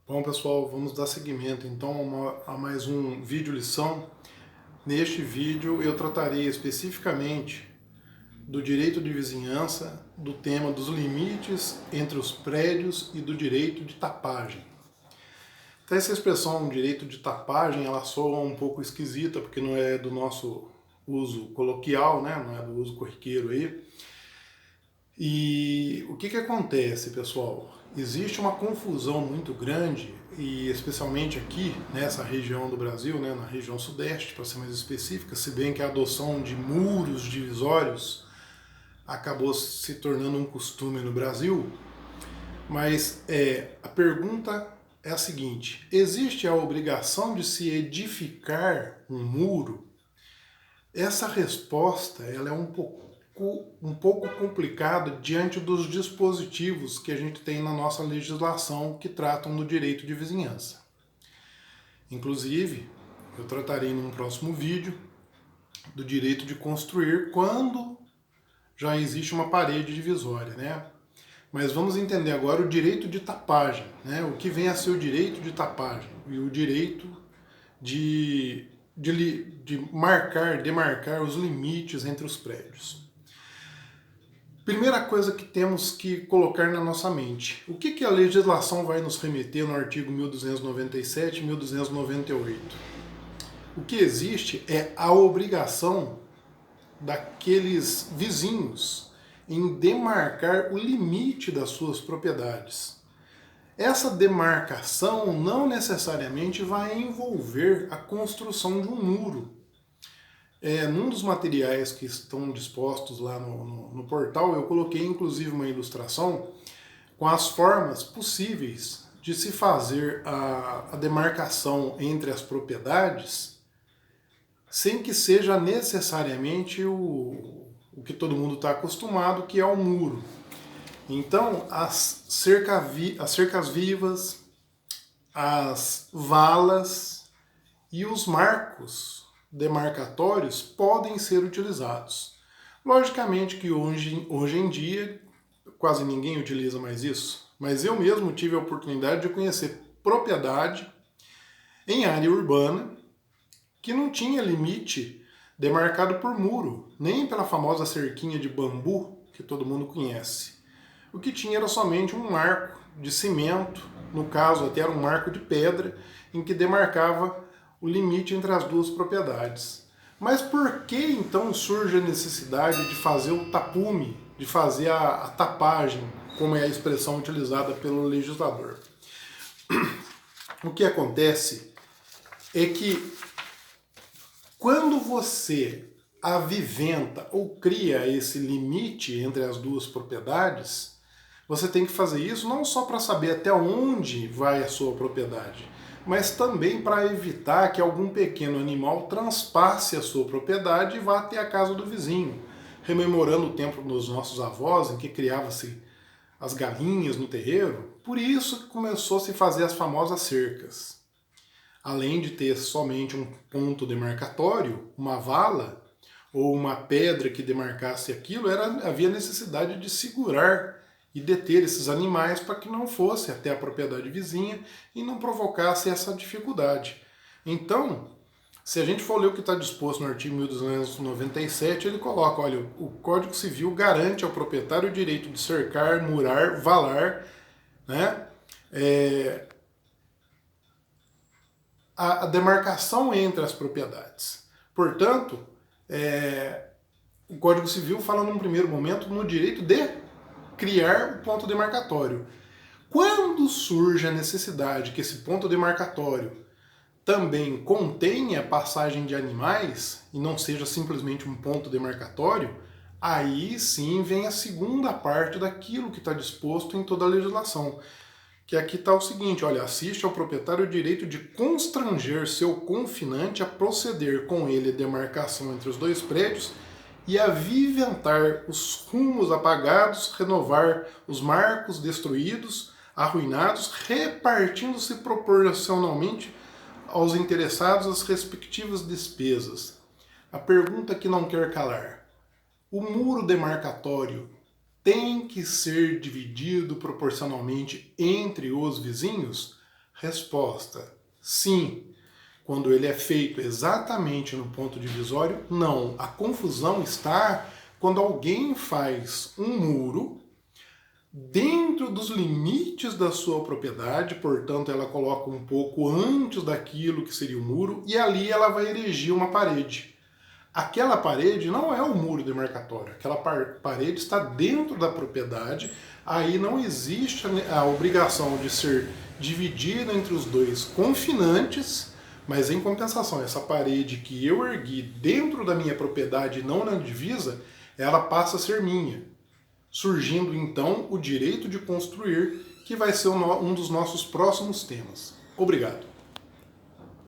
Bom, pessoal, vamos dar seguimento então a mais um vídeo lição. Neste vídeo eu tratarei especificamente do direito de vizinhança, do tema dos limites entre os prédios e do direito de tapagem. Então essa expressão direito de tapagem, ela soa um pouco esquisita, porque não é do nosso uso coloquial, né? Não é do uso corriqueiro aí. E o que acontece, pessoal? Existe uma confusão muito grande, e especialmente aqui nessa região do Brasil, né, na região sudeste, para ser mais específica, se bem que a adoção de muros divisórios acabou se tornando um costume no Brasil, mas a pergunta é a seguinte: existe a obrigação de se edificar um muro? Essa resposta ela é um pouco complicado diante dos dispositivos que a gente tem na nossa legislação que tratam do direito de vizinhança. Inclusive, eu tratarei num próximo vídeo do direito de construir quando já existe uma parede divisória, né? Mas vamos entender agora o direito de tapagem, né? O que vem a ser o direito de tapagem e o direito de demarcar os limites entre os prédios. Primeira coisa que temos que colocar na nossa mente: o que a legislação vai nos remeter no artigo 1297 e 1298? O que existe é a obrigação daqueles vizinhos em demarcar o limite das suas propriedades. Essa demarcação não necessariamente vai envolver a construção de um muro. Num dos materiais que estão dispostos lá no portal, eu coloquei inclusive uma ilustração com as formas possíveis de se fazer a demarcação entre as propriedades sem que seja necessariamente o que todo mundo está acostumado, que é o muro. Então, as cercas vivas, as valas e os marcos demarcatórios podem ser utilizados. Logicamente que hoje em dia quase ninguém utiliza mais isso, mas eu mesmo tive a oportunidade de conhecer propriedade em área urbana que não tinha limite demarcado por muro, nem pela famosa cerquinha de bambu que todo mundo conhece. O que tinha era somente um marco de cimento, no caso até era um marco de pedra, em que demarcava o limite entre as duas propriedades. Mas por que então surge a necessidade de fazer o tapume, de fazer a tapagem, como é a expressão utilizada pelo legislador? O que acontece é que quando você aviventa ou cria esse limite entre as duas propriedades, você tem que fazer isso não só para saber até onde vai a sua propriedade, mas também para evitar que algum pequeno animal transpasse a sua propriedade e vá até a casa do vizinho, rememorando o tempo dos nossos avós em que criava-se as galinhas no terreiro. Por isso que começou a se fazer as famosas cercas. Além de ter somente um ponto demarcatório, uma vala ou uma pedra que demarcasse aquilo, havia necessidade de segurar e deter esses animais para que não fosse até a propriedade vizinha e não provocasse essa dificuldade. Então, se a gente for ler o que está disposto no artigo 1297, ele coloca: olha, o Código Civil garante ao proprietário o direito de cercar, murar, valar, né, a demarcação entre as propriedades. Portanto, o Código Civil fala num primeiro momento no direito de criar o ponto demarcatório. Quando surge a necessidade que esse ponto demarcatório também contenha passagem de animais e não seja simplesmente um ponto demarcatório, aí sim vem a segunda parte daquilo que está disposto em toda a legislação. Que aqui está o seguinte: olha, assiste ao proprietário o direito de constranger seu confinante a proceder com ele a demarcação entre os dois prédios e aviventar os rumos apagados, renovar os marcos destruídos, arruinados, repartindo-se proporcionalmente aos interessados as respectivas despesas. A pergunta que não quer calar: o muro demarcatório tem que ser dividido proporcionalmente entre os vizinhos? Resposta: sim. Quando ele é feito exatamente no ponto divisório, não. A confusão está quando alguém faz um muro dentro dos limites da sua propriedade, portanto ela coloca um pouco antes daquilo que seria o muro, e ali ela vai erigir uma parede. Aquela parede não é o muro demarcatório, aquela parede está dentro da propriedade, aí não existe a obrigação de ser dividida entre os dois confinantes, mas em compensação, essa parede que eu ergui dentro da minha propriedade e não na divisa, ela passa a ser minha, surgindo então o direito de construir, que vai ser um dos nossos próximos temas. Obrigado.